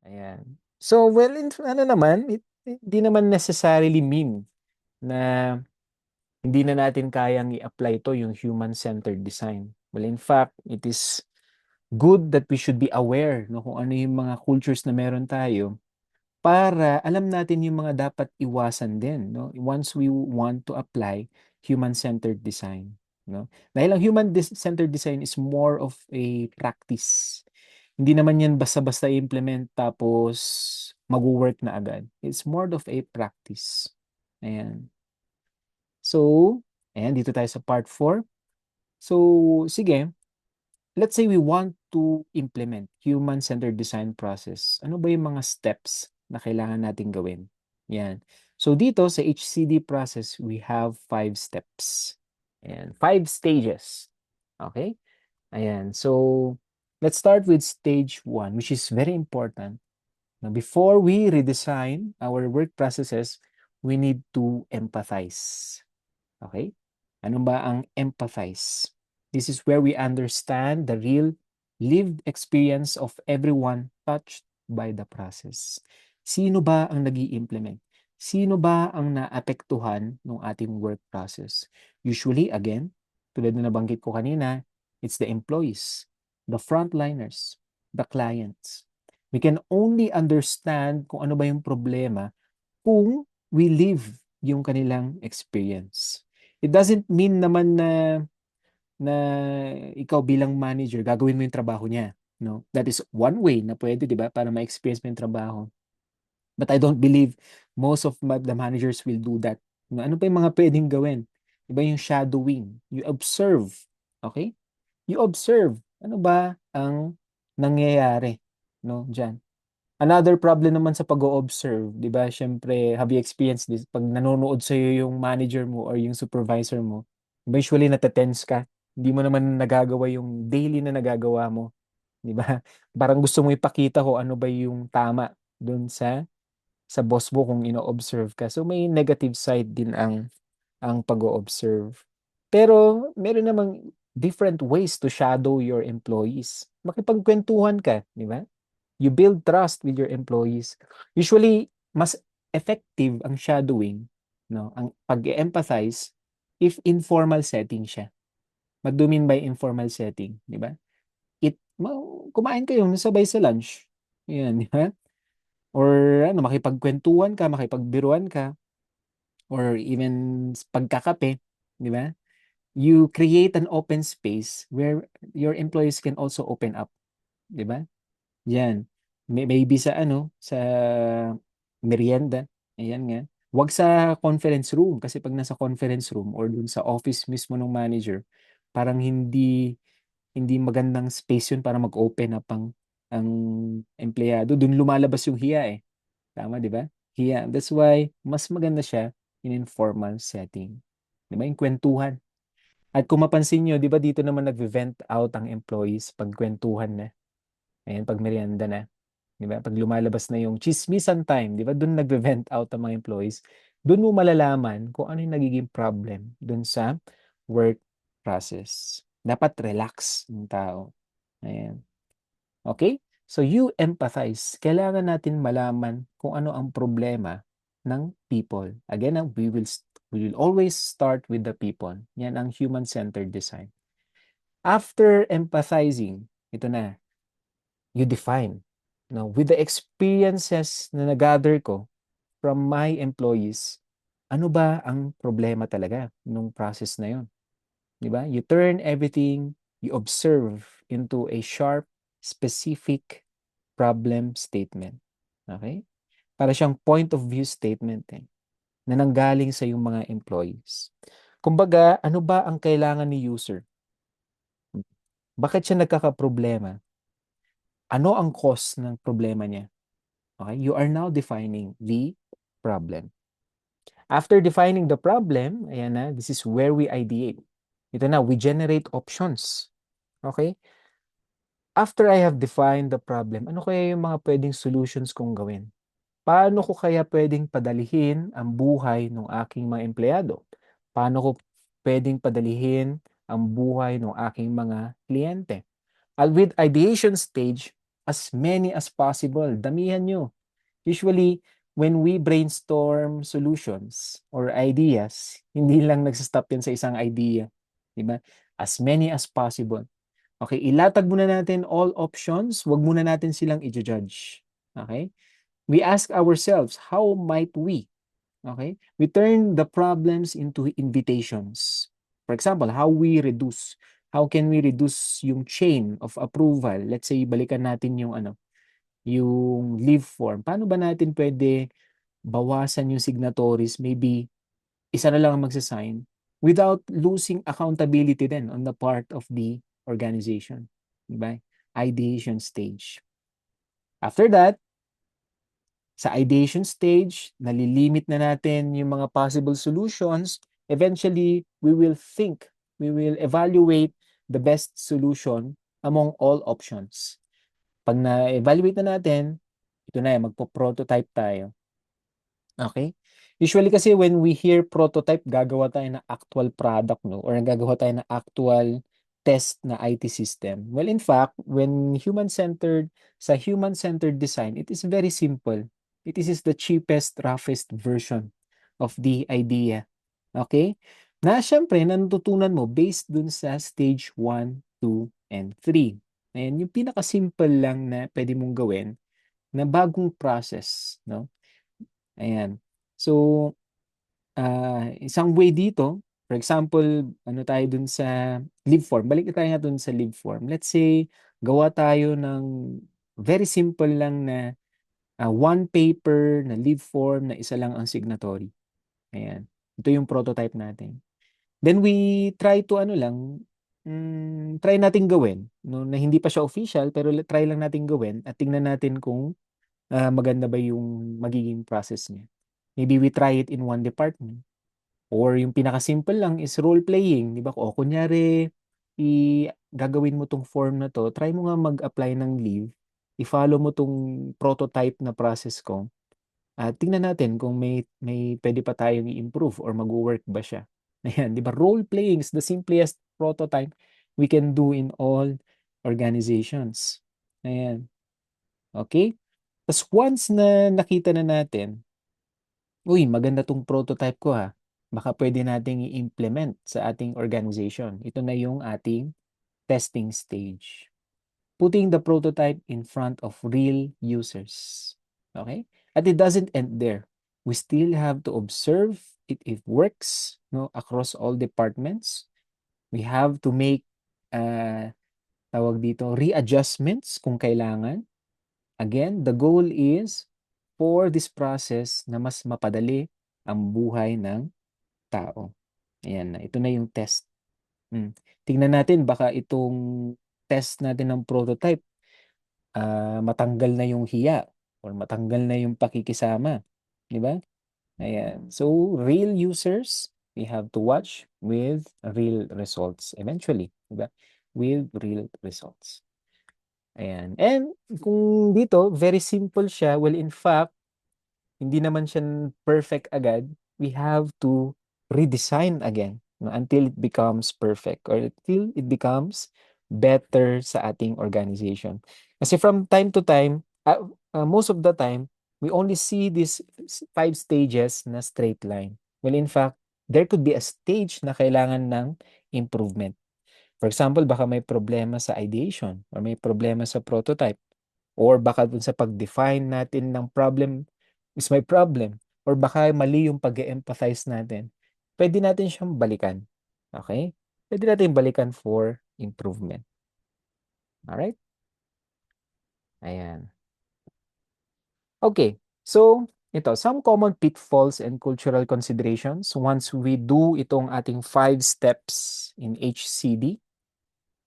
Ayan. So, well, ano naman, hindi naman necessarily mean na hindi na natin kayang i-apply to yung human-centered design. Well, in fact, it is good that we should be aware no, kung ano yung mga cultures na meron tayo para alam natin yung mga dapat iwasan din no once we want to apply human-centered design no dahil ang human-centered design is more of a practice, hindi naman yan basta-basta i-implement tapos mag-work na agad. It's more of a practice. Ayan. So, ayan, dito tayo sa part 4. So, sige, let's say we want to implement human-centered design process. Ano ba yung mga steps na kailangan natin gawin? Yan. So dito sa HCD process, we have 5 steps. Ayan, 5 stages. Okay? Ayan. So let's start with stage 1, which is very important. Now, before we redesign our work processes, we need to empathize. Okay? Ano ba ang empathize? This is where we understand the real lived experience of everyone touched by the process. Sino ba ang nag implement? Sino ba ang naapektuhan ng ating work process? Usually, again, tulad na nabanggit ko kanina, it's the employees, the frontliners, the clients. We can only understand kung ano ba yung problema kung we live yung kanilang experience. It doesn't mean naman na ikaw bilang manager gagawin mo yung trabaho niya, no? That is one way na pwede, 'di ba, para ma-experience mo yung trabaho. But I don't believe most of the managers will do that. Ano pa yung mga pwedeng gawin? Iba yung shadowing. You observe. Okay? You observe. Ano ba ang nangyayari, no, diyan? Another problem naman sa pag-o-observe, 'di ba? Siyempre, have you experienced this? Pag nanonood sa yung manager mo or yung supervisor mo, usually nate-tense ka. Hindi mo naman nagagawa yung daily na nagagawa mo, 'di ba? Parang gusto mo ipakita ko ano ba yung tama doon sa boss mo kung ino-observe ka. So may negative side din ang pag-o-observe. Pero meron namang different ways to shadow your employees. Makipagkwentuhan ka, 'di ba? You build trust with your employees. Usually, mas effective ang shadowing, no? Ang pag-empathize if informal setting siya. What do you mean by informal setting, di ba? Kumain kayo sabay sa lunch. Yan, di ba? Or ano, makipagkwentuhan ka, makipagbiruan ka, or even pagkakape, di ba? You create an open space where your employees can also open up, di ba? Yan. Maybe sa ano, sa merienda. Ayan nga. Huwag sa conference room kasi pag nasa conference room or dun sa office mismo ng manager, parang hindi magandang space yun para mag-open up ang empleyado. Dun lumalabas yung hiya eh. Tama, di ba? Hiya. That's why mas maganda siya in informal setting. Di ba? Yung kwentuhan. At kung mapansin nyo, di ba dito naman nag-vent out ang employees pag kwentuhan na. Ayan, pag merienda na. 'Di ba? Pag lumalabas na yung tsismisan time, 'di ba? Do'n nagve-vent out ang mga employees. Do'n mo malalaman kung ano yung nagiging problem do'n sa work process. Dapat relax yung tao. Ayan. Okay? So you empathize. Kailangan natin malaman kung ano ang problema ng people. Again, we will always start with the people. Yan ang human-centered design. After empathizing, ito na, you define. Now, with the experiences na nag-gather ko from my employees, ano ba ang problema talaga nung process na yon? Di ba? You turn everything you observe into a sharp, specific problem statement. Okay? Para siyang point of view statement na nanggaling sa yung mga employees. Kumbaga, ano ba ang kailangan ni user? Bakit siya nagkakaproblema? Ano ang cause ng problema niya? Okay? You are now defining the problem. After defining the problem, ayan na, this is where we ideate. Ito na, we generate options. Okay? After I have defined the problem, ano kaya yung mga pwedeng solutions kong gawin? Paano ko kaya pwedeng padalihin ang buhay ng aking mga empleyado? Paano ko pwedeng padalihin ang buhay ng aking mga kliyente? At with ideation stage, As many as possible. Damihan nyo. Usually, when we brainstorm solutions or ideas, hindi lang nagsastop yan sa isang idea. Diba? As many as possible. Okay, ilatag muna natin all options. Huwag muna natin silang i-judge. Okay? We ask ourselves, how might we? Okay? We turn the problems into invitations. For example, how can we reduce yung chain of approval? Let's say, balikan natin yung leave form. Paano ba natin pwede bawasan yung signatories? Maybe isa na lang ang magsasign without losing accountability then on the part of the organization. Diba? Ideation stage. After that, sa ideation stage, nalilimit na natin yung mga possible solutions. Eventually, we will evaluate the best solution among all options. Pag na-evaluate na natin, ito na yan, magpo-prototype tayo. Okay? Usually kasi when we hear prototype, gagawa tayo ng actual product, no? Or gagawa tayo ng actual test na IT system. Well, in fact, sa human-centered design, it is very simple. It is the cheapest, roughest version of the idea. Okay? Na syempre, natutunan mo based dun sa stage 1, 2, and 3. Ayan, yung pinaka-simple lang na pwede mong gawin na bagong process, no? Ayan. So, isang way dito, for example, ano tayo dun sa leave form. Balik tayo nga dun sa leave form. Let's say, gawa tayo ng very simple lang na one paper na leave form na isa lang ang signatory. Ayan. Ito yung prototype natin. Then we try to try nating gawin, no, na hindi pa siya official, pero try lang nating gawin at tingnan natin kung maganda ba yung magiging process niya. Maybe we try it in one department. Or yung pinaka-simple lang is role-playing, di ba? O kunyari, gagawin mo tong form na to, try mo nga mag-apply ng leave, i-follow mo tong prototype na process ko, at tingnan natin kung may pwede pa tayong i-improve or mag-work ba siya. Ayan, di ba? Role-playing is the simplest prototype we can do in all organizations. Ayan. Okay? Tapos once na nakita na natin, uy, maganda tong prototype ko ha. Baka pwede nating i-implement sa ating organization. Ito na yung ating testing stage. Putting the prototype in front of real users. Okay? At it doesn't end there. We still have to observe if it works, no, across all departments. We have to make readjustments kung kailangan. Again, the goal is for this process na mas mapadali ang buhay ng tao. Ayan na. Ito na yung test. Tingnan natin, baka itong test natin ng prototype, matanggal na yung hiya or matanggal na yung pakikisama. Di ba? Ayan. So, real users, we have to watch with real results eventually. Di ba? With real results. Ayan. And kung dito, very simple siya. Well, in fact, hindi naman siya perfect agad. We have to redesign again, no, until it becomes perfect or until it becomes better sa ating organization. Kasi from time to time, most of the time, we only see these 5 stages na straight line. Well, in fact, there could be a stage na kailangan ng improvement. For example, baka may problema sa ideation or may problema sa prototype or baka dun sa pag-define natin ng problem is my problem or baka mali yung pag-empathize natin. Pwede natin siyang balikan. Okay? Pwede natin balikan for improvement. Alright? Ayan. Okay. So, ito, some common pitfalls and cultural considerations once we do itong ating 5 steps in HCD.